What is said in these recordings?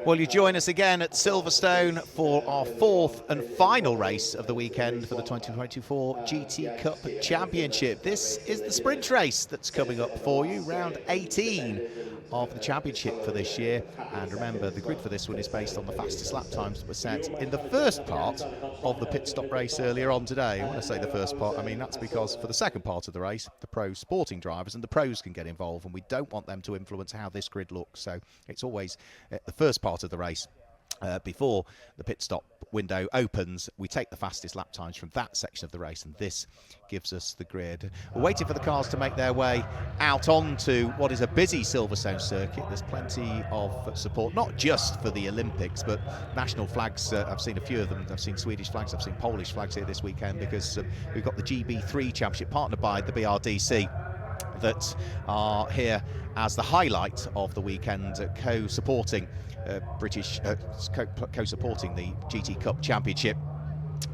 Well, you join us again at Silverstone for our fourth and final race of the weekend for the 2024 GT Cup Championship. This is the sprint race that's coming up for you, round 18 of the championship for this year. And remember, the grid for this one is based on the fastest lap times that were set in the first part of the pit stop race earlier on today. When I say the first part, I mean that's because for the second part of the race, the pro sporting drivers and the pros can get involved, and we don't want them to influence how this grid looks. So it's always the first part of the race. Before the pit stop window opens, we take the fastest lap times from that section of the race, and this gives us the grid. We're waiting for the cars to make their way out onto what is a busy Silverstone circuit. There's plenty of support, not just for the Olympics, but national flags. I've seen a few of them. I've seen Swedish flags, I've seen Polish flags here this weekend, because we've got the GB3 Championship partnered by the BRDC that are here as the highlight of the weekend, co-supporting co-supporting the GT Cup Championship.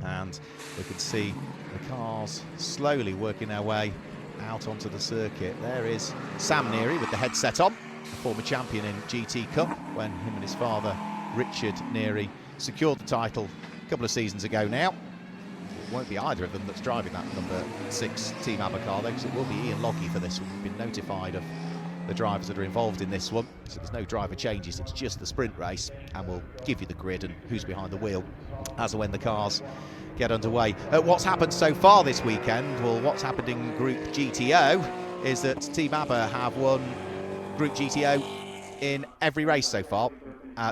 And we can see the cars slowly working their way out onto the circuit. There is Sam Neary with the headset on, a former champion in GT Cup when him and his father Richard Neary secured the title a couple of seasons ago now. It won't be either of them that's driving that number 6 Team ABBA car, though, because it will be Ian Lockey for this one. We've been notified of the drivers that are involved in this one, so there's no driver changes, it's just the sprint race, and we'll give you the grid and who's behind the wheel as and when the cars get underway. What's happened so far this weekend? Well, what's happened in Group GTO is that Team ABBA have won Group GTO in every race so far.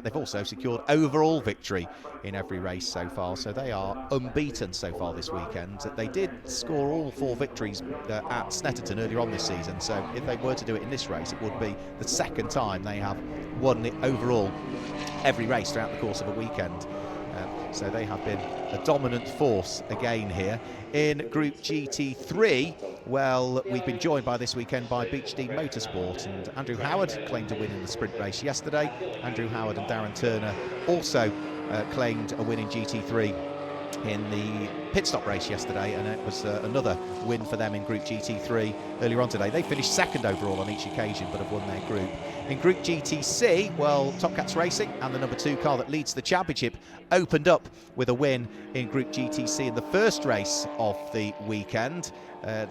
They've also secured overall victory in every race so far, so they are unbeaten so far this weekend. They did score all 4 victories at Snetterton earlier on this season, so if they were to do it in this race, it would be the second time they have won it overall every race throughout the course of a weekend. So they have been a dominant force again here. In Group GT3, well, we've been joined by this weekend by Beechdean Motorsport, and Andrew Howard claimed a win in the sprint race yesterday. Andrew Howard and Darren Turner also claimed a win in GT3 in the pit stop race yesterday, and it was another win for them in Group GT3 earlier on today. They finished second overall on each occasion, but have won their group. In Group GTC, well, Top Cats Racing and the number 2 car that leads the championship opened up with a win in Group GTC in the first race of the weekend.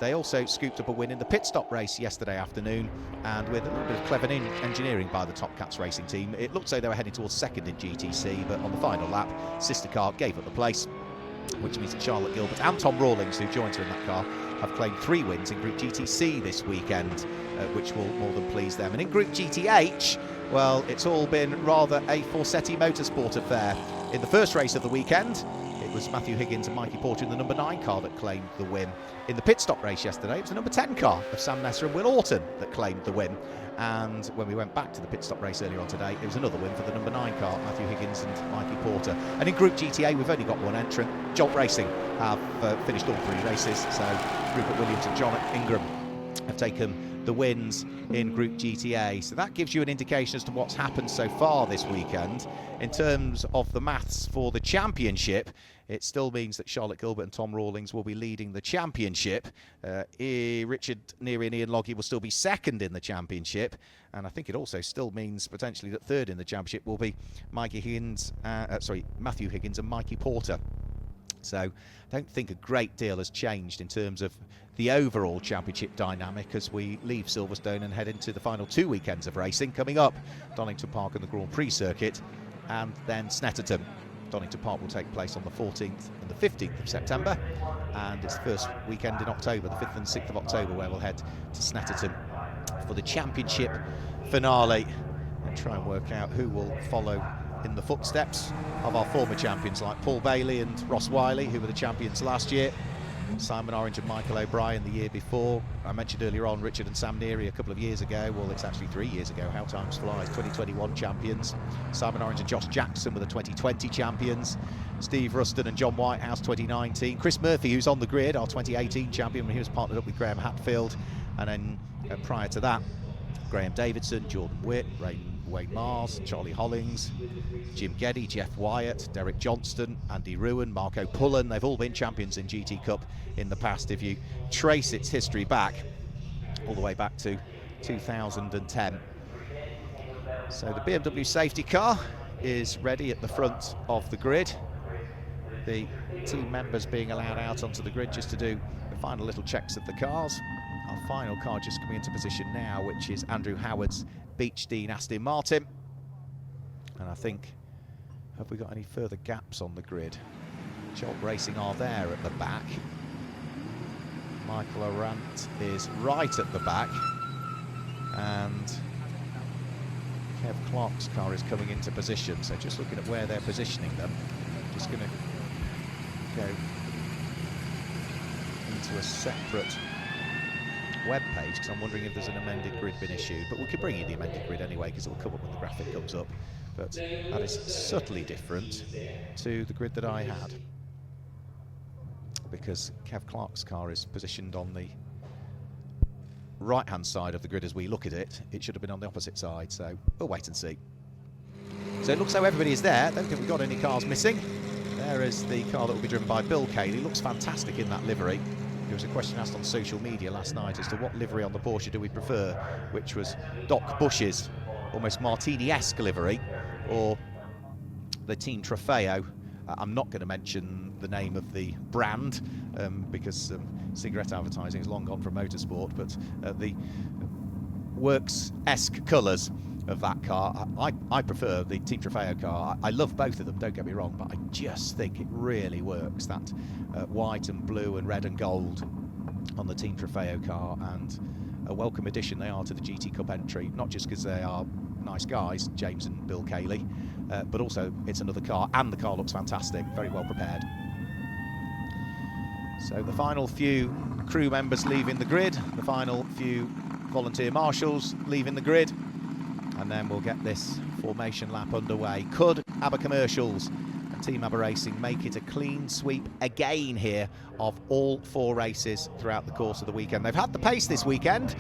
They also scooped up a win in the pit stop race yesterday afternoon, and with a little bit of clever engineering by the Top Cats Racing team, it looked like they were heading towards second in GTC, but on the final lap, sister car gave up the place, which means that Charlotte Gilbert and Tom Rawlings, who joined her in that car, have claimed 3 wins in Group GTC this weekend, which will more than please them. And in Group GTH, well, it's all been rather a Forsetti Motorsport affair. In the first race of the weekend, it was Matthew Higgins and Mikey Porter in the number 9 car that claimed the win. In the pit stop race yesterday, it was the number 10 car of Sam Nesser and Will Orton that claimed the win. And when we went back to the pit stop race earlier on today, it was another win for the number 9 car, Matthew Higgins and Mikey Porter. And in Group GTA, we've only got one entrant. Jolt Racing have finished all 3 races, so Rupert Williams and John Ingram have taken the wins in Group GTA. So that gives you an indication as to what's happened so far this weekend. In terms of the maths for the championship, it still means that Charlotte Gilbert and Tom Rawlings will be leading the championship. Richard Neary and Ian Lockey will still be second in the championship. And I think it also still means potentially that third in the championship will be Matthew Higgins and Mikey Porter. So I don't think a great deal has changed in terms of the overall championship dynamic as we leave Silverstone and head into the final 2 weekends of racing. Coming up, Donington Park and the Grand Prix circuit, and then Snetterton. Donington Park will take place on the 14th and the 15th of September, and it's the first weekend in October, the 5th and 6th of October, where we'll head to Snetterton for the championship finale and try and work out who will follow in the footsteps of our former champions like Paul Bailey and Ross Wiley, who were the champions last year, Simon Orange and Michael O'Brien the year before. I mentioned earlier on Richard and Sam Neary a couple of years ago. Well, it's actually 3 years ago, how time flies. 2021 champions. Simon Orange and Josh Jackson were the 2020 champions. Steve Ruston and John Whitehouse 2019. Chris Murphy, who's on the grid, our 2018 champion, when he was partnered up with Graham Hatfield. And then prior to that, Graham Davidson, Jordan Witt, Wayne Mars, Charlie Hollings, Jim Geddy, Jeff Wyatt, Derek Johnston, Andy Ruan, Marco Pullen. They've all been champions in GT Cup in the past. If you trace its history back, all the way back to 2010. So the BMW safety car is ready at the front of the grid. The team members being allowed out onto the grid just to do the final little checks of the cars. Our final car just coming into position now, which is Andrew Howard's Beech Dean Aston Martin. And I think, have we got any further gaps on the grid? Jolt Racing are there at the back. Michael Arant is right at the back. And Kev Clark's car is coming into position. So just looking at where they're positioning them, I'm just going to go into a separate web page because I'm wondering if there's an amended grid been issued, but we could bring in the amended grid anyway because it will come up when the graphic comes up. But that is subtly different to the grid that I had, because Kev Clark's car is positioned on the right hand side of the grid as we look at it. It should have been on the opposite side, so we'll wait and see. So it looks like everybody is there. Don't think we've got any cars missing. There is the car that will be driven by Bill Cayley. Looks fantastic in that livery. There was a question asked on social media last night as to what livery on the Porsche do we prefer, which was Doc Bush's almost Martini-esque livery, or the Team Trofeo. I'm not going to mention the name of the brand because cigarette advertising is long gone from motorsport, but the works-esque colours of that car. I prefer the Team Trofeo car. I love both of them, don't get me wrong, but I just think it really works, that white and blue and red and gold on the Team Trofeo car, and a welcome addition they are to the GT Cup entry, not just because they are nice guys, James and Bill Cayley, but also it's another car, and the car looks fantastic, very well prepared. So the final few crew members leaving the grid, the final few volunteer marshals leaving the grid, and then we'll get this formation lap underway. Could ABBA Commercials and Team ABBA Racing make it a clean sweep again here of all 4 races throughout the course of the weekend? They've had the pace this weekend.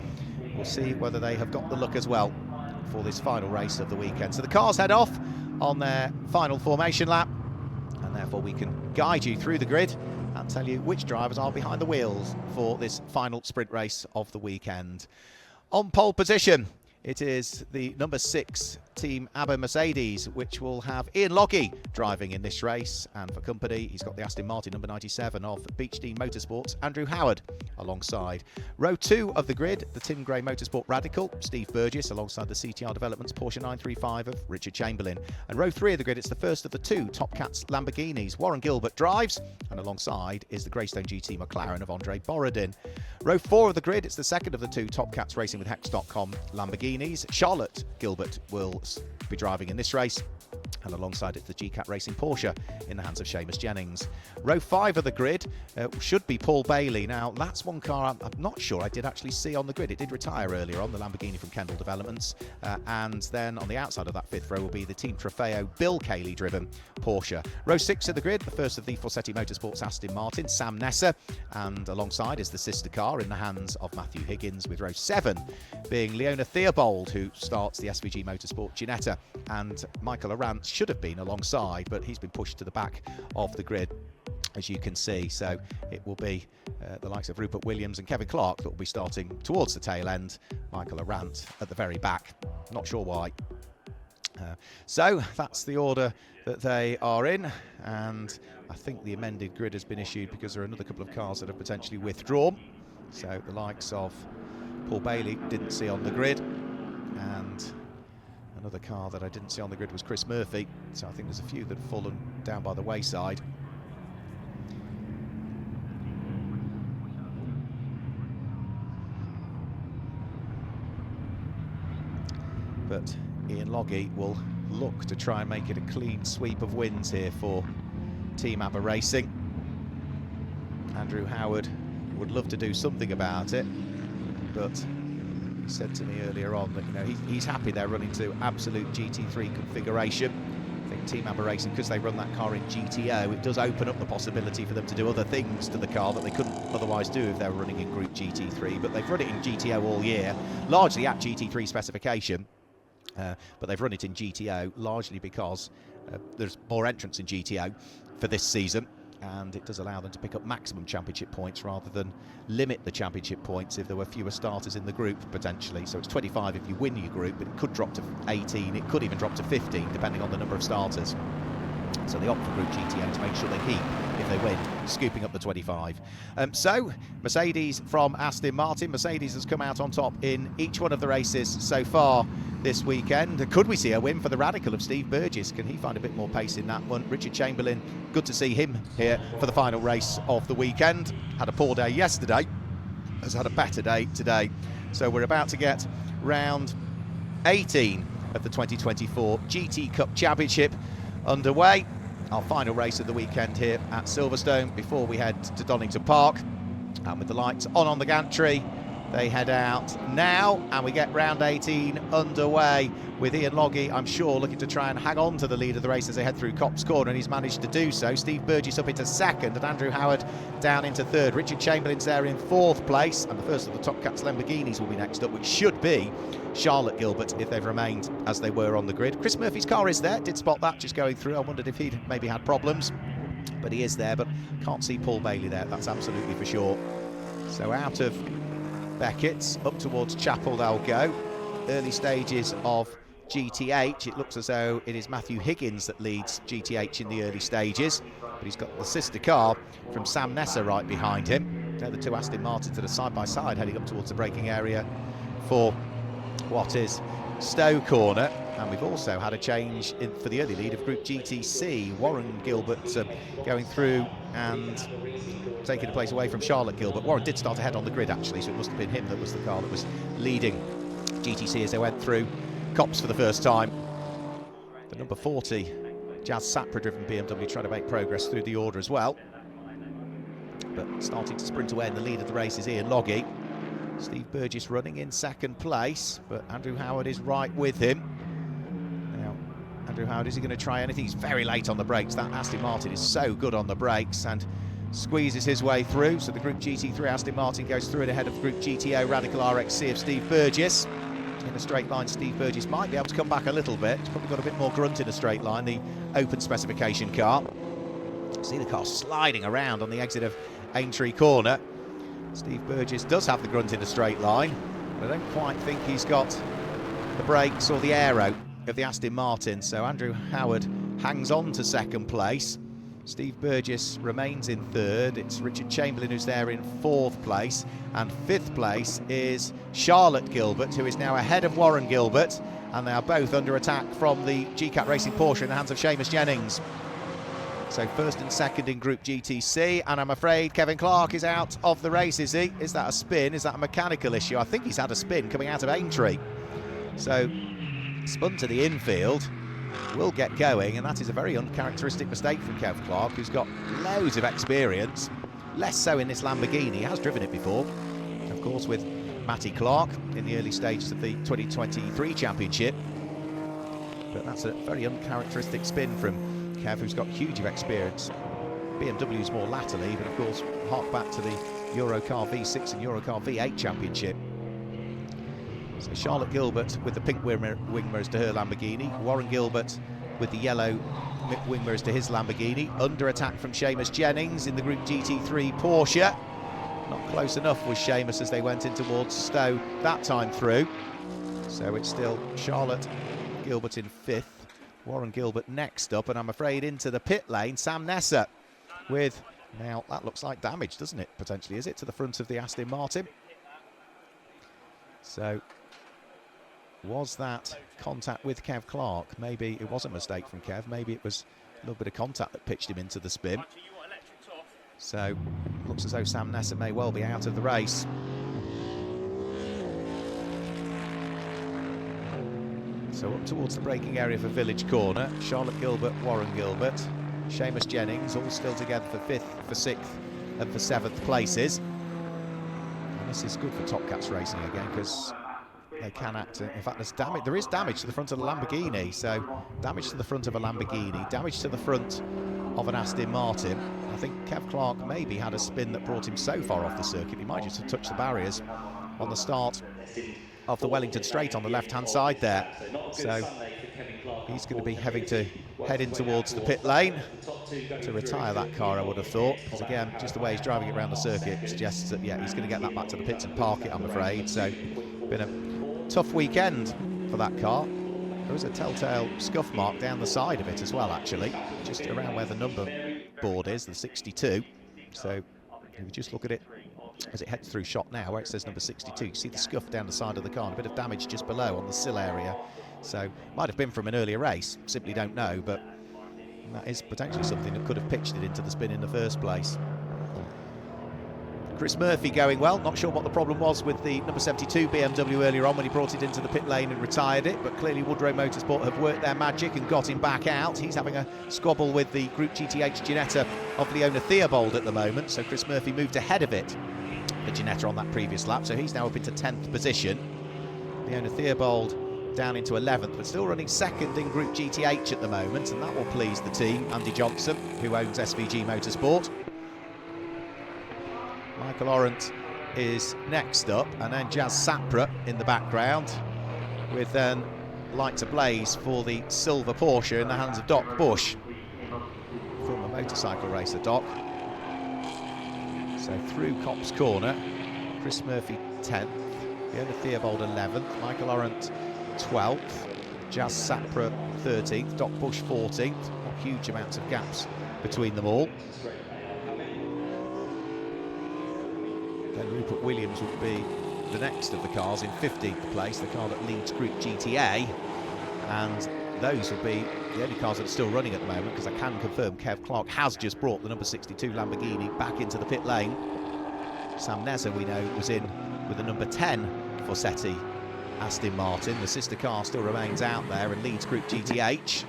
We'll see whether they have got the look as well for this final race of the weekend. So the cars head off on their final formation lap, and therefore we can guide you through the grid and tell you which drivers are behind the wheels for this final sprint race of the weekend. On pole position, it is the number 6 Team ABBA Mercedes, which will have Ian Logie driving in this race, and for company he's got the Aston Martin number 97 of Beech Dean Motorsports, Andrew Howard alongside. Row 2 of the grid, the Tim Gray Motorsport Radical, Steve Burgess alongside the CTR Developments Porsche 935 of Richard Chamberlain. And row 3 of the grid, it's the first of the 2 Top Cats Lamborghinis. Warren Gilbert drives, and alongside is the Greystone GT McLaren of Andre Borodin. Row 4 of the grid, it's the second of the 2 Top Cats Racing with Hex.com Lamborghinis. Charlotte Gilbert will be driving in this race, and alongside it the GCAT Racing Porsche in the hands of Seamus Jennings. Row 5 of the grid should be Paul Bailey. Now that's one car I'm not sure I did actually see on the grid. It did retire earlier on, the Lamborghini from Kendall Developments, and then on the outside of that 5th row will be the Team Trofeo Bill Cayley driven Porsche. Row 6 of the grid, the first of the Forsetti Motorsports Aston Martin, Sam Nesser, and alongside is the sister car in the hands of Matthew Higgins, with row 7 being Leona Theobald, who starts the SVG Motorsport Ginetta, and Michael Arant should have been alongside, but he's been pushed to the back of the grid, as you can see. So it will be the likes of Rupert Williams and Kevin Clark that will be starting towards the tail end. Michael Arant at the very back, not sure why. So that's the order that they are in, and I think the amended grid has been issued because there are another couple of cars that have potentially withdrawn. So the likes of Paul Bailey didn't see on the grid, and another car that I didn't see on the grid was Chris Murphy. So I think there's a few that have fallen down by the wayside. But Ian Logie will look to try and make it a clean sweep of wins here for Team ABBA Racing. Andrew Howard would love to do something about it, but he said to me earlier on that, you know, he's happy they're running to absolute GT3 configuration. I think Team ABBA Racing, because they run that car in GTO, it does open up the possibility for them to do other things to the car that they couldn't otherwise do if they were running in Group GT3. But they've run it in GTO all year, largely at GT3 specification. But they've run it in GTO largely because there's more entrants in GTO for this season, and it does allow them to pick up maximum championship points rather than limit the championship points if there were fewer starters in the group potentially. So it's 25 if you win your group, but it could drop to 18, it could even drop to 15 depending on the number of starters. So they opt for Group GTA to make sure they keep, if they win, scooping up the 25. So Mercedes from Aston Martin. Mercedes has come out on top in each one of the races so far this weekend. Could we see a win for the radical of Steve Burgess? Can he find a bit more pace in that one? Richard Chamberlain, good to see him here for the final race of the weekend. Had a poor day yesterday, has had a better day today. So we're about to get round 18 of the 2024 GT Cup Championship underway. Our final race of the weekend here at Silverstone before we head to Donington Park. And with the lights on the gantry, they head out now, and we get round 18 underway with Ian Logie, I'm sure, looking to try and hang on to the lead of the race as they head through Copse Corner, and he's managed to do so. Steve Burgess up into second, and Andrew Howard down into third. Richard Chamberlain's there in fourth place, and the first of the Top Cats Lamborghinis will be next up, which should be Charlotte Gilbert if they've remained as they were on the grid. Chris Murphy's car is there, did spot that just going through. I wondered if he'd maybe had problems, but he is there, but can't see Paul Bailey there, that's absolutely for sure. So out of Beckett's, up towards Chapel they'll go. Early stages of GTH, it looks as though it is Matthew Higgins that leads GTH in the early stages, but he's got the sister car from Sam Nesser right behind him. They're the two Aston Martins that are side by side heading up towards the braking area for what is Stowe Corner. And we've also had a change for the early lead of Group GTC. Warren Gilbert going through and taking a place away from Charlotte Gilbert. Warren did start ahead on the grid actually, so it must have been him that was the car that was leading GTC as they went through Copse for the first time. The number 40 Jazz Sapra driven BMW trying to make progress through the order as well, but starting to sprint away in the lead of the race is Ian Logie. Steve Burgess running in second place, but Andrew Howard is right with him. Now, Andrew Howard, is he going to try anything? He's very late on the brakes. That Aston Martin is so good on the brakes and squeezes his way through. So the Group GT3 Aston Martin goes through it ahead of Group GTO Radical RXC of Steve Burgess. In a straight line, Steve Burgess might be able to come back a little bit. He's probably got a bit more grunt in a straight line, the open specification car. See the car sliding around on the exit of Aintree Corner. Steve Burgess does have the grunt in a straight line, but I don't quite think he's got the brakes or the aero of the Aston Martin. So Andrew Howard hangs on to second place. Steve Burgess remains in third. It's Richard Chamberlain who's there in fourth place. And fifth place is Charlotte Gilbert, who is now ahead of Warren Gilbert. And they are both under attack from the GCAT Racing Porsche in the hands of Seamus Jennings. So first and second in Group GTC, and I'm afraid Kevin Clark is out of the race, is he? Is that a spin? Is that a mechanical issue? I think he's had a spin coming out of Aintree. So spun to the infield, will get going, and that is a very uncharacteristic mistake from Kev Clark, who's got loads of experience, less so in this Lamborghini. He has driven it before, of course, with Matty Clark in the early stages of the 2023 Championship. But that's a very uncharacteristic spin from Kev, who's got huge experience. BMW's more latterly, but of course hark back to the Eurocar V6 and Eurocar V8 Championship. So Charlotte Gilbert with the pink wing mirrors to her Lamborghini, Warren Gilbert with the yellow wing mirrors to his Lamborghini, under attack from Seamus Jennings in the Group GT3 Porsche. Not close enough was Seamus as they went in towards Stowe that time through. So it's still Charlotte Gilbert in fifth, Warren Gilbert next up, and I'm afraid into the pit lane, Sam Nesser with, now that looks like damage, doesn't it, potentially, is it, to the front of the Aston Martin? So, was that contact with Kev Clark? Maybe it was a mistake from Kev, maybe it was a little bit of contact that pitched him into the spin. So, looks as though Sam Nesser may well be out of the race. So up towards the braking area for Village Corner, Charlotte Gilbert, Warren Gilbert, Seamus Jennings, all still together for 5th, for 6th and for 7th places. And this is good for Top Cats Racing again, because they can act, in fact there's damage, there is damage to the front of the Lamborghini, so damage to the front of a Lamborghini, damage to the front of an Aston Martin. I think Kev Clark maybe had a spin that brought him so far off the circuit, he might just have touched the barriers on the start of the Wellington Straight on the left-hand side there. So he's going to be having to head in towards the pit lane to retire that car, I would have thought, because again, just the way he's driving it around the circuit suggests that, yeah, he's going to get that back to the pits and park it, I'm afraid. So been a tough weekend for that car. There is a telltale scuff mark down the side of it as well, actually, just around where the number board is, the 62. So if you just look at it as it heads through shot now, where it says number 62, you see the scuff down the side of the car and a bit of damage just below on the sill area. So might have been from an earlier race, simply don't know, but that is potentially something that could have pitched it into the spin in the first place. Chris Murphy going well. Not sure what the problem was with the number 72 BMW earlier on when he brought it into the pit lane and retired it, but clearly Woodrow Motorsport have worked their magic and got him back out. He's having a squabble with the Group GTH Ginetta of Leona Theobald at the moment, so Chris Murphy moved ahead of it, the Ginetta, on that previous lap, so he's now up into 10th position. Leona Theobald down into 11th, but still running second in Group GTH at the moment, and that will please the team. Andy Johnson, who owns SVG Motorsport. Michael Orant is next up, and then Jazz Sapra in the background, with then lights ablaze for the silver Porsche in the hands of Doc Bush, former motorcycle racer Doc. So through Copse Corner, Chris Murphy 10th, Leona Theobald 11th, Michael Orant 12th, Jazz Sapra 13th, Doc Bush 14th. Not huge amounts of gaps between them all. Then Rupert Williams would be the next of the cars in 15th place, the car that leads Group GTA, and those will be the only cars that are still running at the moment, because I can confirm Kev Clark has just brought the number 62 Lamborghini back into the pit lane. Sam Nezza, we know, was in with the number 10 Fossetti Aston Martin. The sister car still remains out there and leads Group GTH.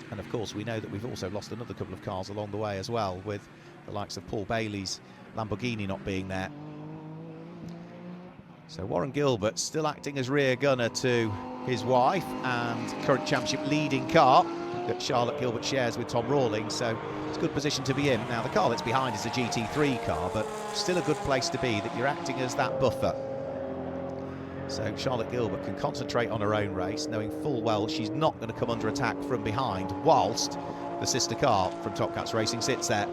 And of course we know that we've also lost another couple of cars along the way as well, with the likes of Paul Bailey's Lamborghini not being there. So Warren Gilbert still acting as rear gunner to his wife and current championship leading car that Charlotte Gilbert shares with Tom Rawling, so it's a good position to be in. Now the car that's behind is a GT3 car, but still a good place to be, that you're acting as that buffer. So Charlotte Gilbert can concentrate on her own race, knowing full well she's not going to come under attack from behind, whilst the sister car from Top Cats Racing sits there.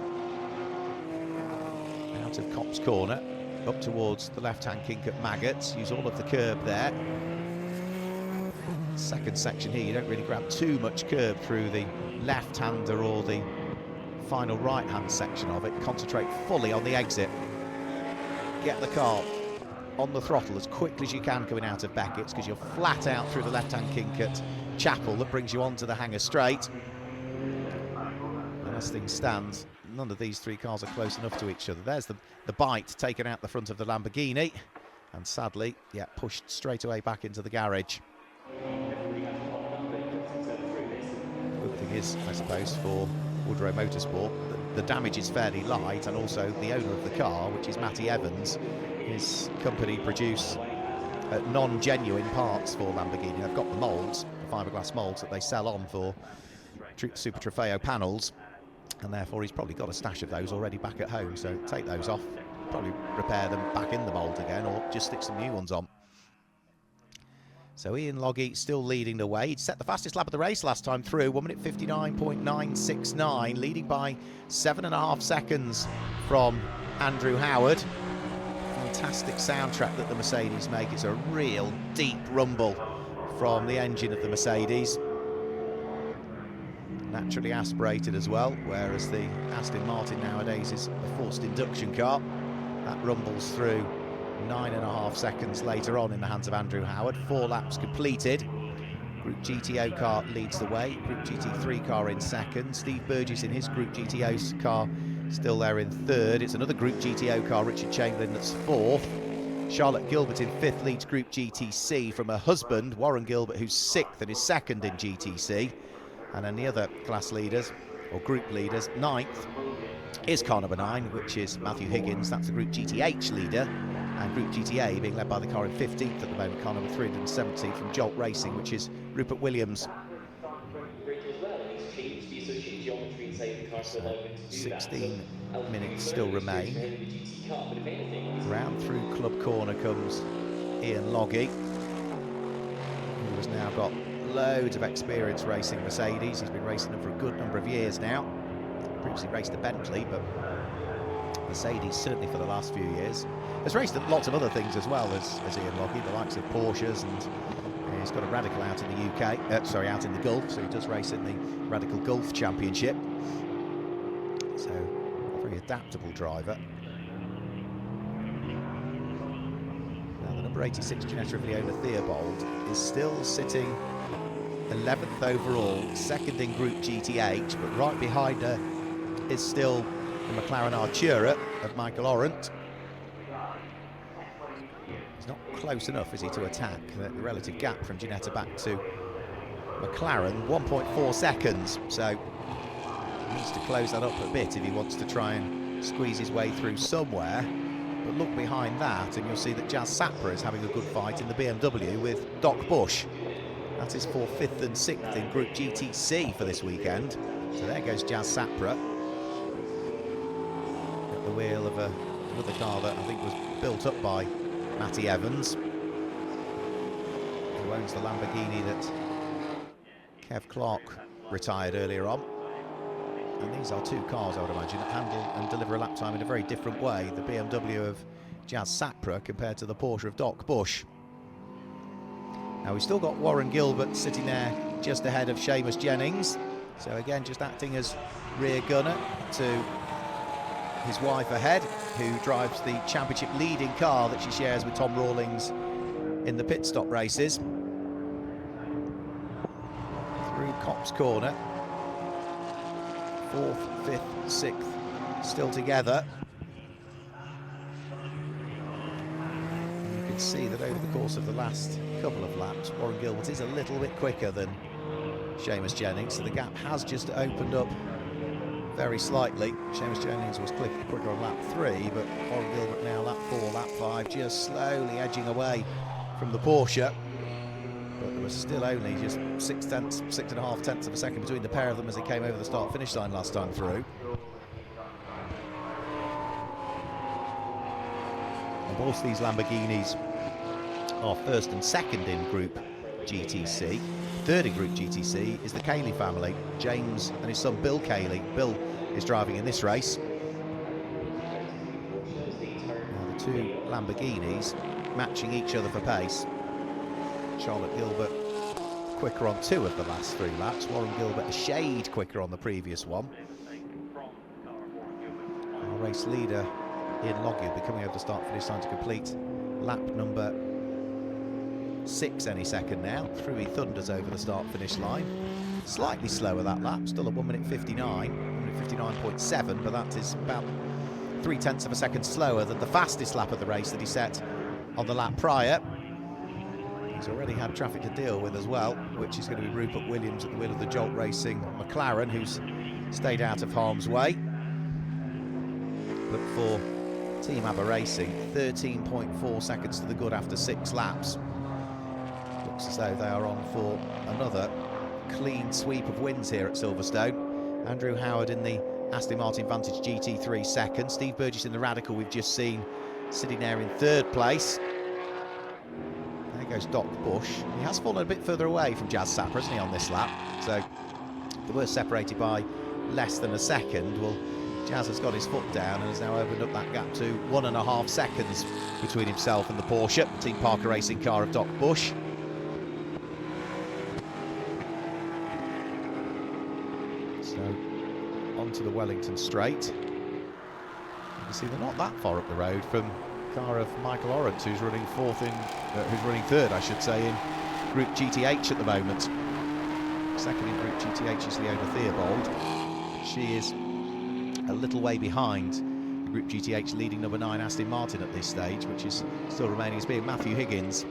Out of Copse Corner, up towards the left-hand kink at Maggots, use all of the curb there. Second section here, you don't really grab too much curb through the left-hander or the final right-hand section of it. Concentrate fully on the exit. Get the car on the throttle as quickly as you can coming out of Beckett's, because you're flat out through the left-hand kink at Chapel that brings you onto the Hangar Straight. And as things stand, none of these three cars are close enough to each other. There's the bite taken out the front of the Lamborghini, and sadly, yeah, pushed straight away back into the garage. Good thing is, I suppose, for Woodrow Motorsport, the damage is fairly light, and also the owner of the car, which is Matty Evans, his company produce non-genuine parts for Lamborghini. They've got the moulds, the fiberglass moulds that they sell on for Super Trofeo panels, and therefore he's probably got a stash of those already back at home, so take those off, probably repair them back in the mould again, or just stick some new ones on. So Ian Logie still leading the way. He'd set the fastest lap of the race last time through, 1 minute 59.969, leading by 7.5 seconds from Andrew Howard. Fantastic soundtrack that the Mercedes make. It's a real deep rumble from the engine of the Mercedes. Naturally aspirated as well, whereas the Aston Martin nowadays is a forced induction car. That rumbles through 9.5 seconds later on in the hands of Andrew Howard. 4 laps completed. Group GTO car leads the way. Group GT3 car in second. Steve Burgess in his Group GTO car still there in third. It's another Group GTO car, Richard Chamberlain, that's fourth. Charlotte Gilbert in fifth leads Group GTC from her husband, Warren Gilbert, who's sixth and is second in GTC. And then the other class leaders, or group leaders, ninth is car number 9, which is Matthew Higgins. That's the Group GTH leader. And Group GTA being led by the car in 15th at the moment, car number 370 from Jolt Racing, which is Rupert Williams. So 16 minutes still remain. Round through Club Corner comes Ian Loggy, who has now got loads of experience racing Mercedes. He's been racing them for a good number of years now. Previously raced the Bentley, but Mercedes certainly for the last few years. Has raced lots of other things as well as Ian Loggy, the likes of Porsches, and he's got a Radical out in the UK, out in the Gulf, so he does race in the Radical Gulf Championship. So, a very adaptable driver. Now, the number 86 Ginetta Leona Theobald is still sitting 11th overall, second in Group GTH, but right behind her is still the McLaren Artura of Michael Orant. He's not close enough, is he, to attack? The relative gap from Ginetta back to McLaren, 1.4 seconds, so he needs to close that up a bit if he wants to try and squeeze his way through somewhere. But look behind that and you'll see that Jazz Sapra is having a good fight in the BMW with Doc Bush. That is for 5th and 6th in Group GTC for this weekend. So there goes Jazz Sapra at the wheel of another car that I think was built up by Matty Evans, who owns the Lamborghini that Kev Clark retired earlier on. And these are two cars, I would imagine, that handle and deliver a lap time in a very different way. The BMW of Jazz Sapra compared to the Porsche of Doc Bush. Now we've still got Warren Gilbert sitting there just ahead of Seamus Jennings. So again, just acting as rear gunner to his wife ahead, who drives the championship leading car that she shares with Tom Rawlings in the pit stop races. Through Copse Corner. 4th, 5th, 6th, still together. And you can see that over the course of the last couple of laps, Warren Gilbert is a little bit quicker than Seamus Jennings, so the gap has just opened up very slightly. Seamus Jennings was quicker on lap 3, but Warren Gilbert now lap 4, lap 5, just slowly edging away from the Porsche. But there was still only just 6.5 tenths of a second between the pair of them as they came over the start-finish line last time through. And both these Lamborghinis are 1st and 2nd in Group GTC. 3rd in Group GTC is the Cayley family, James and his son Bill Cayley. Bill is driving in this race. Now the two Lamborghinis matching each other for pace. Charlotte Gilbert quicker on 2 of the last 3 laps. Warren Gilbert a shade quicker on the previous one. Our race leader Ian Loggy will be coming over the start-finish line to complete lap number 6 any second now. Through he thunders over the start-finish line. Slightly slower that lap, still at 1 minute 59, 1 minute 59.7, but that is about 3 tenths of a second slower than the fastest lap of the race that he set on the lap prior. He's already had traffic to deal with as well, which is going to be Rupert Williams at the wheel of the Jolt Racing McLaren, who's stayed out of harm's way. But for Team ABBA Racing, 13.4 seconds to the good after 6 laps. Looks as though they are on for another clean sweep of wins here at Silverstone. Andrew Howard in the Aston Martin Vantage GT3 second. Steve Burgess in the Radical we've just seen sitting there in 3rd place. There goes Doc Bush. He has fallen a bit further away from Jazz Sapra, hasn't he, on this lap? So they were separated by less than a second. Well, Jazz has got his foot down and has now opened up that gap to 1.5 seconds between himself and the Porsche, Team Parker Racing car of Doc Bush. So on to the Wellington Straight. You can see they're not that far up the road from the car of Michael Orant, who's running 3rd, I should say, in Group GTH at the moment. 2nd in Group GTH is Leona Theobald. She is a little way behind the Group GTH leading number 9 Aston Martin at this stage, which is still remaining as being Matthew Higgins.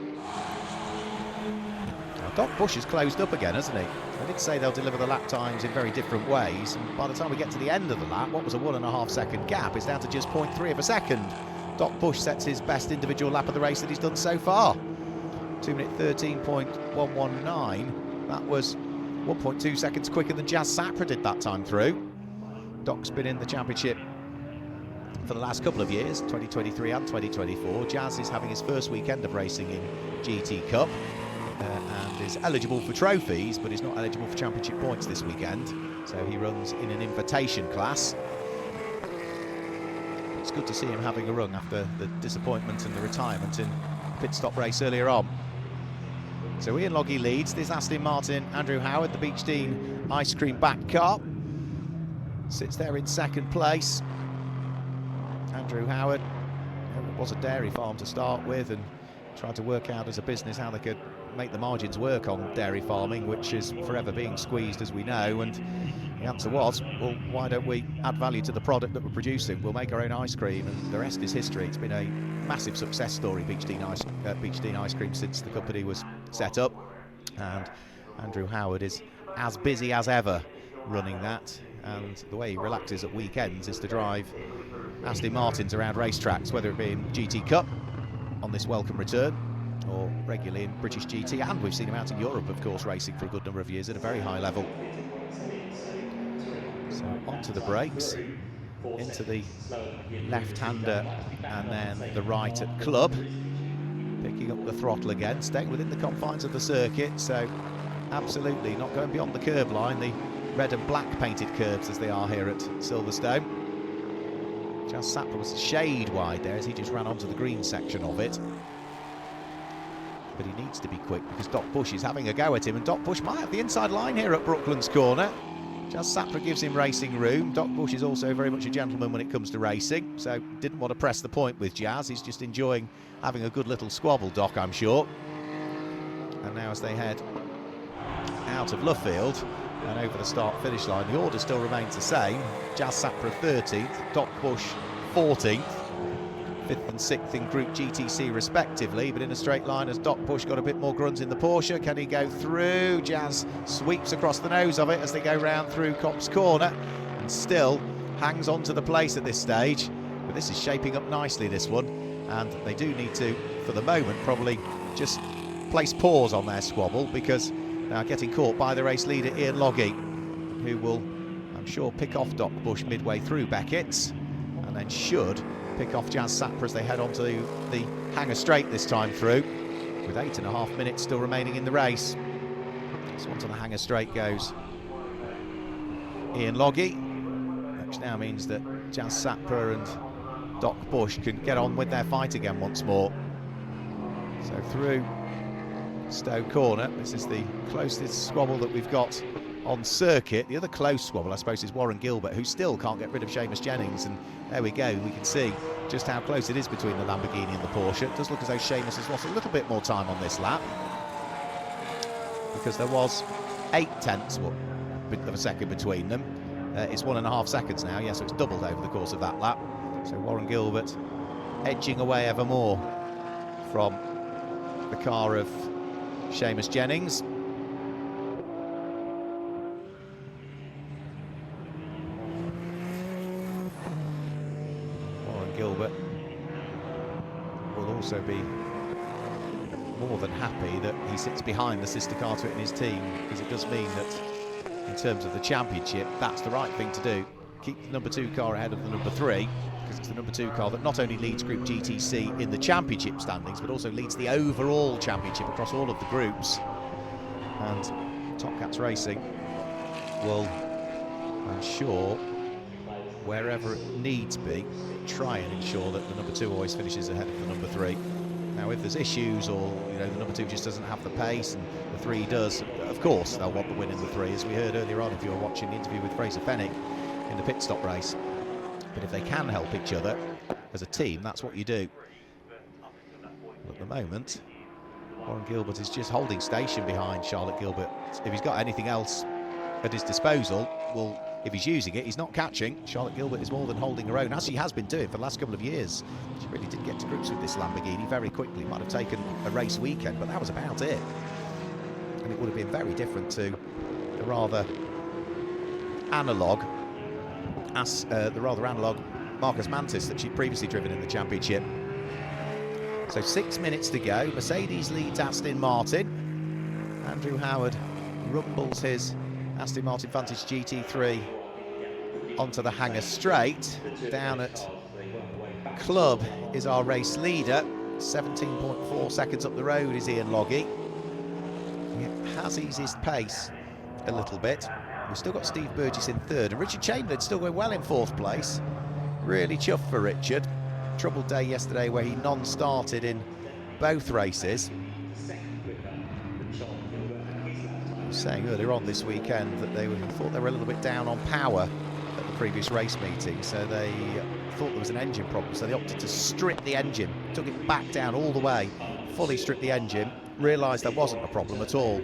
Now, Doc Bush has closed up again, hasn't he? I did say they'll deliver the lap times in very different ways, and by the time we get to the end of the lap, what was a 1.5 second gap is down to just 0.3 of a second. Doc Bush sets his best individual lap of the race that he's done so far. 2 minute 13.119. That was 1.2 seconds quicker than Jazz Sapra did that time through. Doc's been in the championship For the last couple of years, 2023 and 2024, Jazz is having his first weekend of racing in GT Cup and is eligible for trophies, but is not eligible for championship points this weekend. So he runs in an invitation class. It's good to see him having a run after the disappointment and the retirement in pit stop race earlier on. So Ian Logie leads. This Aston Martin, Andrew Howard, the Beech Dean ice cream back car, sits there in second place. Andrew Howard was a dairy farm to start with and tried to work out as a business how they could make the margins work on dairy farming, which is forever being squeezed, as we know. And the answer was, well, why don't we add value to the product that we're producing? We'll make our own ice cream, and the rest is history. It's been a massive success story, Beech Dean Ice Cream, since the company was set up. And Andrew Howard is as busy as ever running that. And the way he relaxes at weekends is to drive Aston Martins around racetracks, whether it be in GT Cup on this welcome return or regularly in British GT, and we've seen him out in Europe, of course, racing for a good number of years at a very high level. So onto the brakes, into the left-hander and then the right at club, picking up the throttle again, staying within the confines of the circuit, so absolutely not going beyond the curb line, the red and black painted curbs as they are here at Silverstone. Jazz Sapper was a shade wide there as he just ran onto the green section of it. But he needs to be quick because Doc Bush is having a go at him, and Doc Bush might have the inside line here at Brooklands Corner. Jazz Sapper gives him racing room. Doc Bush is also very much a gentleman when it comes to racing, so didn't want to press the point with Jazz. He's just enjoying having a good little squabble, Doc, I'm sure. And now as they head out of Luffield and over the start-finish line, the order still remains the same. Jazz Sapper 13th, Doc Bush 14th, 5th and 6th in Group GTC respectively, but in a straight line as Doc Bush got a bit more grunt in the Porsche. Can he go through? Jazz sweeps across the nose of it as they go round through Copse Corner and still hangs on to the place at this stage. But this is shaping up nicely, this one, and they do need to, for the moment, probably just place pause on their squabble, because now getting caught by the race leader Ian Logie, who will, I'm sure, pick off Doc Bush midway through Beckett's, and then should pick off Jazz Sapper as they head onto the Hanger Straight this time through, with 8.5 minutes still remaining in the race. So onto the Hanger Straight goes Ian Logie, which now means that Jazz Sapper and Doc Bush can get on with their fight again once more. So through Stowe Corner, this is the closest squabble that we've got on circuit. The other close squabble, I suppose, is Warren Gilbert, who still can't get rid of Seamus Jennings, and there we go, we can see just how close it is between the Lamborghini and the Porsche. It does look as though Seamus has lost a little bit more time on this lap, because there was 0.8 of a second between them. It's 1.5 seconds now, yes, so it's doubled over the course of that lap. So Warren Gilbert edging away ever more from the car of Seamus Jennings. Warren Gilbert will also be more than happy that he sits behind the sister car to it in his team, because it does mean that in terms of the championship, that's the right thing to do. Keep the number 2 car ahead of the number 3, because it's the number 2 car that not only leads Group GTC in the championship standings, but also leads the overall championship across all of the groups. And Top Cats Racing will, I'm sure, wherever it needs be, try and ensure that the number 2 always finishes ahead of the number 3. Now, if there's issues, or the number 2 just doesn't have the pace and the 3 does, of course they'll want the win in the 3, as we heard earlier on if you were watching the interview with Fraser Fennick in the pit stop race. But if they can help each other as a team, that's what you do. But at the moment, Warren Gilbert is just holding station behind Charlotte Gilbert. If he's got anything else at his disposal, well, if he's using it, he's not catching. Charlotte Gilbert is more than holding her own, as she has been doing for the last couple of years. She really did get to grips with this Lamborghini very quickly. Might have taken a race weekend, but that was about it. And it would have been very different to the rather analogue Marcus Mantis that she'd previously driven in the championship. So 6 minutes to go. Mercedes leads Aston Martin. Andrew Howard rumbles his Aston Martin Vantage GT3 onto the Hanger Straight, down at Club is our race leader. 17.4 seconds up the road is Ian Loggy. He has eased his pace a little bit. We've still got Steve Burgess in third, and Richard Chamberlain still going well in fourth place. Really chuffed for Richard. Troubled day yesterday where he non-started in both races. I was saying earlier on this weekend that they thought they were a little bit down on power at the previous race meeting, so they thought there was an engine problem, so they opted to strip the engine, took it back down all the way, fully stripped the engine, realised there wasn't a problem at all,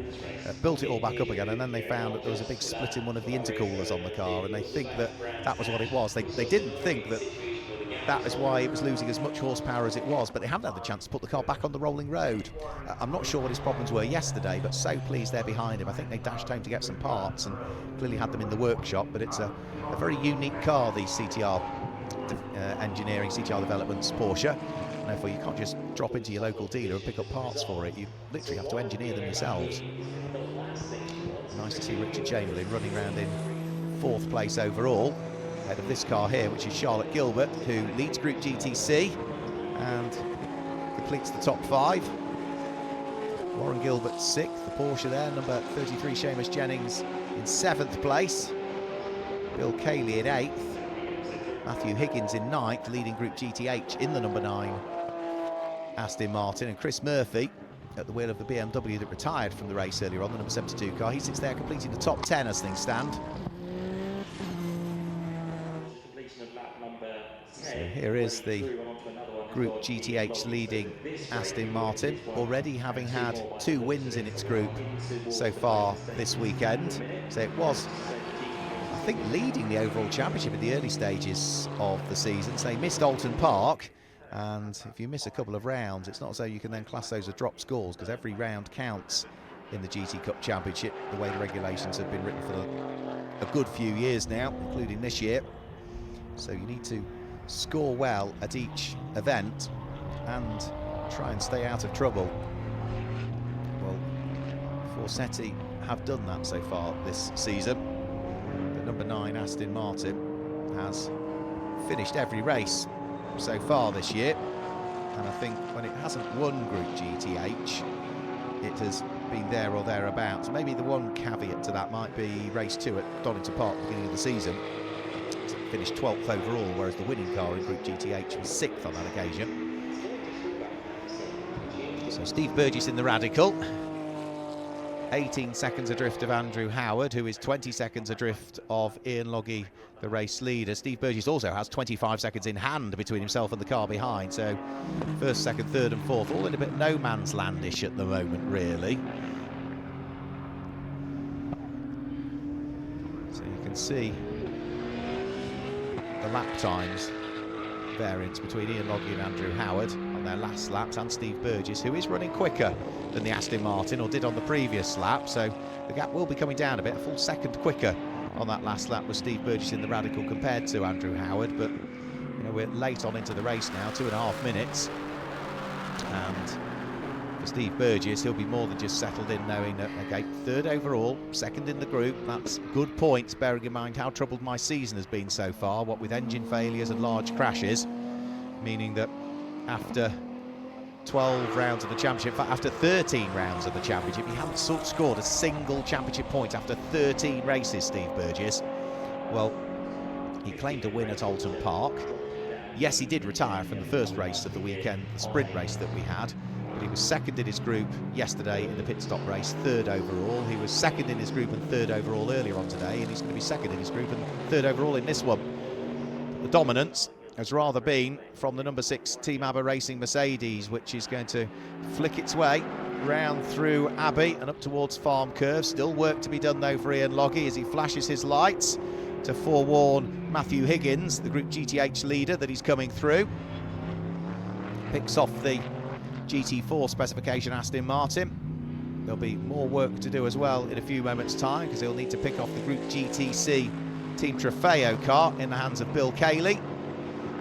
built it all back up again, and then they found that there was a big split in one of the intercoolers on the car, and they think that that was what it was. They didn't think that that is why it was losing as much horsepower as it was, but they haven't had the chance to put the car back on the rolling road. I'm not sure what his problems were yesterday, but so pleased they're behind him. I think they dashed home to get some parts and clearly had them in the workshop, but it's a very unique car, the CTR engineering, CTR Developments Porsche. And therefore you can't just drop into your local dealer and pick up parts for it. You literally have to engineer them yourselves. Nice to see Richard Chamberlain running around in fourth place overall, ahead of this car here, which is Charlotte Gilbert, who leads Group GTC and completes the top five. Warren Gilbert sixth, the Porsche there, number 33 Seamus Jennings in seventh place. Bill Cayley in eighth. Matthew Higgins in ninth, leading Group GTH in the number 9 Aston Martin, and Chris Murphy at the wheel of the BMW that retired from the race earlier on, the number 72 car. He sits there completing the top 10 as things stand. So here is the Group GTH leading Aston Martin, already having had 2 wins in its group so far this weekend. So it was, I think, leading the overall championship in the early stages of the season. So they missed Alton Park, and if you miss a couple of rounds, it's not as though you can then class those as drop scores, because every round counts in the GT Cup Championship, the way the regulations have been written for a good few years now, including this year. So you need to score well at each event and try and stay out of trouble. Well, Forsetti have done that so far this season. The number 9 Aston Martin has finished every race so far this year, and I think when it hasn't won Group GTH, it has been there or thereabouts. Maybe the one caveat to that might be race 2 at Donington Park at the beginning of the season. It finished 12th overall, whereas the winning car in Group GTH was 6th on that occasion. So Steve Burgess in the Radical, 18 seconds adrift of Andrew Howard, who is 20 seconds adrift of Ian Loggy, the race leader. Steve Burgess also has 25 seconds in hand between himself and the car behind, so first, second, third and fourth, all in a bit no man's landish at the moment, really. So you can see the lap times variance between Ian Loggy and Andrew Howard on their last laps, and Steve Burgess, who is running quicker than the Aston Martin, or did on the previous lap, so the gap will be coming down a bit. A full second quicker on that last lap was Steve Burgess in the Radical compared to Andrew Howard, but you know, we're late on into the race now, 2.5 minutes, and for Steve Burgess, he'll be more than just settled in, knowing that, okay, third overall, second in the group, that's good points, bearing in mind how troubled my season has been so far, what with engine failures and large crashes, meaning that after 12 rounds of the championship, in fact after 13 rounds of the championship, he hadn't scored a single championship point after 13 races, Steve Burgess. Well, he claimed a win at Alton Park. Yes, he did retire from the first race of the weekend, the sprint race that we had, but he was second in his group yesterday in the pit stop race, third overall. He was second in his group and third overall earlier on today, and he's going to be second in his group and third overall in this one. The dominance has rather been from the number 6 Team ABBA Racing Mercedes, which is going to flick its way round through Abbey and up towards Farm Curve. Still work to be done though for Ian Loggy as he flashes his lights to forewarn Matthew Higgins, the Group GTH leader, that he's coming through. Picks off the GT4 specification Aston Martin. There'll be more work to do as well in a few moments' time, because he'll need to pick off the Group GTC Team Trofeo car in the hands of Bill Cayley.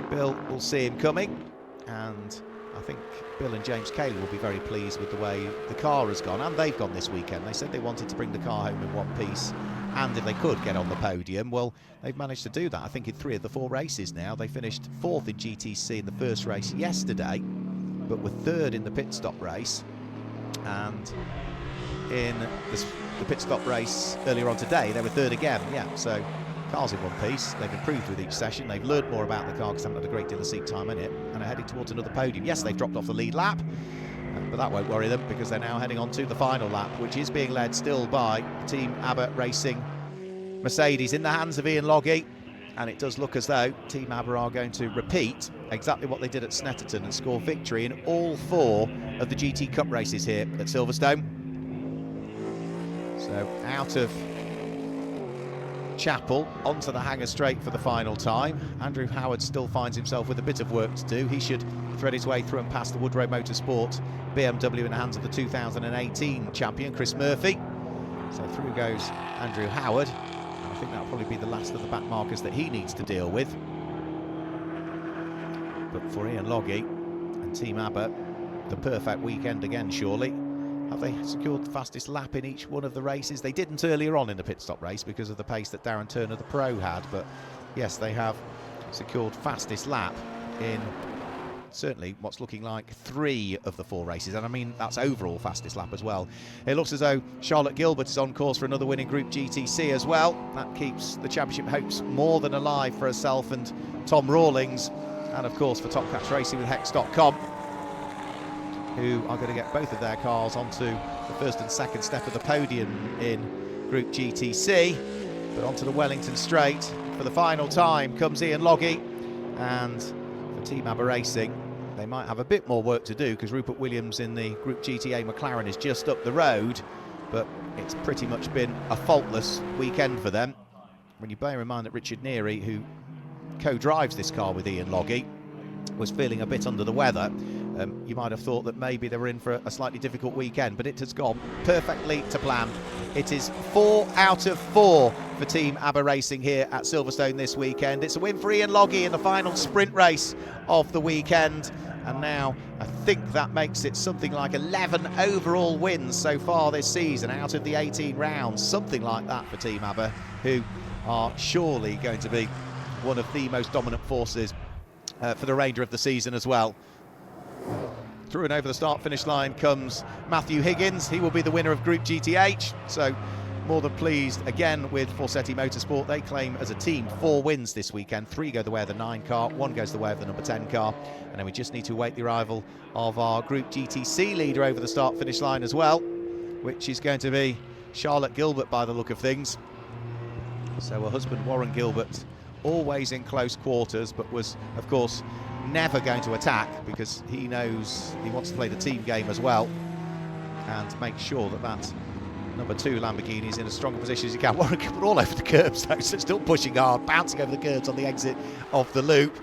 Bill will see him coming, and I think Bill and James Cayley will be very pleased with the way the car has gone, and they've gone this weekend. They said they wanted to bring the car home in one piece, and if they could get on the podium, well, they've managed to do that. I think in 3 of the 4 races now. They finished 4th in GTC in the first race yesterday, but were 3rd in the pit stop race, and in the pit stop race earlier on today they were 3rd again. Yeah, so cars in one piece. They've improved with each session. They've learned more about the car because they haven't had a great deal of seat time in it, and are heading towards another podium. Yes, they've dropped off the lead lap, but that won't worry them because they're now heading on to the final lap, which is being led still by Team Abbott Racing Mercedes in the hands of Ian Logie. And it does look as though Team Abbott are going to repeat exactly what they did at Snetterton and score victory in all 4 of the GT Cup races here at Silverstone. So out of Chapel onto the hangar straight for the final time. Andrew Howard still finds himself with a bit of work to do. He should thread his way through and past the Woodrow Motorsport BMW in the hands of the 2018 champion Chris Murphy. So through goes Andrew Howard. I think that'll probably be the last of the back markers that he needs to deal with. But for Ian Logie and Team Abbott, the perfect weekend again, surely. Have they secured the fastest lap in each one of the races? They didn't earlier on in the pit stop race because of the pace that Darren Turner, the pro, had. But yes, they have secured fastest lap in certainly what's looking like 3 of the 4 races. And I mean, that's overall fastest lap as well. It looks as though Charlotte Gilbert is on course for another win in Group GTC as well. That keeps the championship hopes more than alive for herself and Tom Rawlings. And of course for Top Catch Racing with Hex.com, who are going to get both of their cars onto the first and second step of the podium in Group GTC. But onto the Wellington Straight for the final time comes Ian Logie. And for Team Abbott Racing, they might have a bit more work to do because Rupert Williams in the Group GTA McLaren is just up the road. But it's pretty much been a faultless weekend for them. When you bear in mind that Richard Neary, who co-drives this car with Ian Logie, was feeling a bit under the weather, you might have thought that maybe they were in for a slightly difficult weekend, but it has gone perfectly to plan. It is 4 out of 4 for Team Abbott Racing here at Silverstone this weekend. It's a win for Ian Logie in the final sprint race of the weekend, and now I think that makes it something like 11 overall wins so far this season out of the 18 rounds, something like that for Team Abbott, who are surely going to be one of the most dominant forces for the remainder of the season as well. Through and over the start-finish line comes Matthew Higgins. He will be the winner of Group GTH. So more than pleased again with Forsetti Motorsport. They claim as a team 4 wins this weekend. 3 go the way of the 9 car, 1 goes the way of the number 10 car. And then we just need to await the arrival of our Group GTC leader over the start-finish line as well, which is going to be Charlotte Gilbert by the look of things. So her husband Warren Gilbert, always in close quarters, but was of course never going to attack because he knows he wants to play the team game as well and make sure that that number 2 Lamborghini is in as strong a position as he can. Warren Gilbert all over the curbs though, so still pushing hard, bouncing over the curbs on the exit of the loop.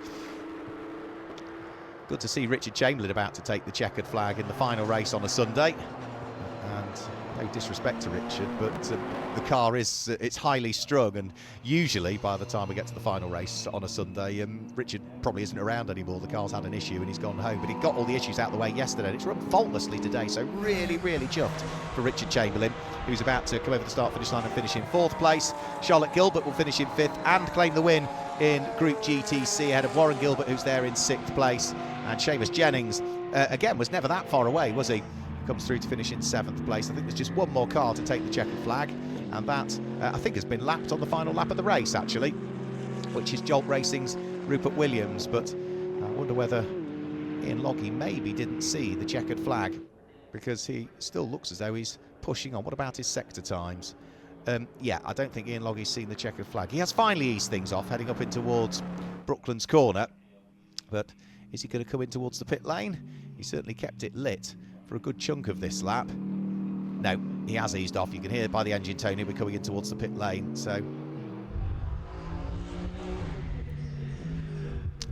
Good to see Richard Chamberlain about to take the checkered flag in the final race on a Sunday. And no disrespect to Richard, but the car is it's highly strung, and usually by the time we get to the final race on a Sunday, Richard probably isn't around anymore. The car's had an issue and he's gone home, but he got all the issues out of the way yesterday, and it's run faultlessly today, so really chuffed for Richard Chamberlain, who's about to come over the start-finish line and finish in 4th place. Charlotte Gilbert will finish in 5th and claim the win in Group GTC ahead of Warren Gilbert, who's there in 6th place. And Seamus Jennings, again, was never that far away, was he? Comes through to finish in 7th place. I think there's just one more car to take the checkered flag, and that I think has been lapped on the final lap of the race actually, which is Jolt Racing's Rupert Williams. But I wonder whether Ian Logie maybe didn't see the checkered flag, because he still looks as though he's pushing on. What about his sector times? Yeah, I don't think Ian Loggie's seen the checkered flag. He has finally eased things off, heading up in towards Brooklands Corner, but is he going to come in towards the pit lane? He certainly kept it lit for a good chunk of this lap. No, he has eased off. You can hear by the engine tone he'll be coming in towards the pit lane. So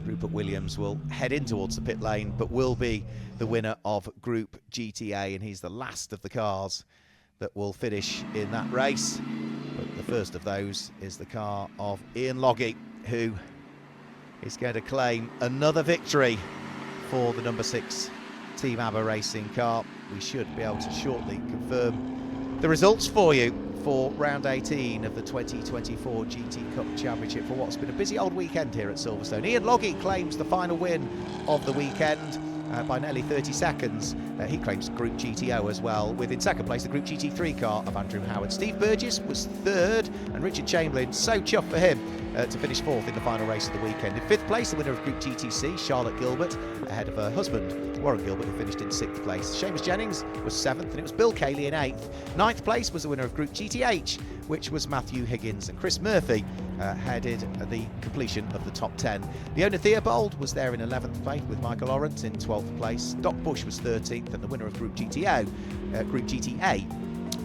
Rupert Williams will head in towards the pit lane, but will be the winner of Group GTA, and he's the last of the cars that will finish in that race. But the first of those is the car of Ian Logie, who is going to claim another victory for the number 6 Team ABBA racing car. We should be able to shortly confirm the results for you for round 18 of the 2024 GT Cup Championship for what's been a busy old weekend here at Silverstone. Ian Logie claims the final win of the weekend by nearly 30 seconds. He claims Group GTO as well, with in second place the Group GT3 car of Andrew Howard. Steve Burgess was third, and Richard Chamberlain, so chuffed for him to finish fourth in the final race of the weekend. In fifth place, the winner of Group GTC, Charlotte Gilbert, ahead of her husband, Warren Gilbert, who finished in sixth place. Seamus Jennings was seventh, and it was Bill Cayley in eighth. Ninth place was the winner of Group GTH, which was Matthew Higgins, and Chris Murphy headed the completion of the top 10. Leona Theobald was there in 11th place, with Michael Orant in 12th place. Doc Bush was 13th, and the winner of Group GTO, Group GTA,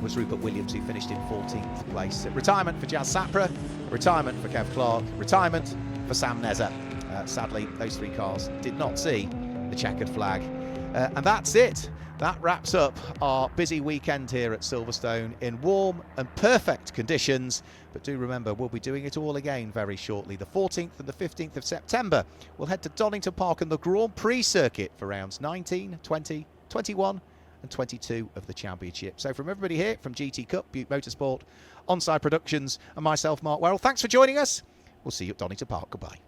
was Rupert Williams, who finished in 14th place. Retirement for Jazz Sapra, retirement for Kev Clark, retirement for Sam Nezza. Sadly, those three cars did not see the checkered flag. And that's it. That wraps up our busy weekend here at Silverstone in warm and perfect conditions. But do remember, we'll be doing it all again very shortly. The 14th and the 15th of September, we'll head to Donington Park and the Grand Prix circuit for rounds 19, 20, 21 and 22 of the championship. So from everybody here from GT Cup, Butte Motorsport, Onside Productions and myself, Mark Werrell, thanks for joining us. We'll see you at Donington Park. Goodbye.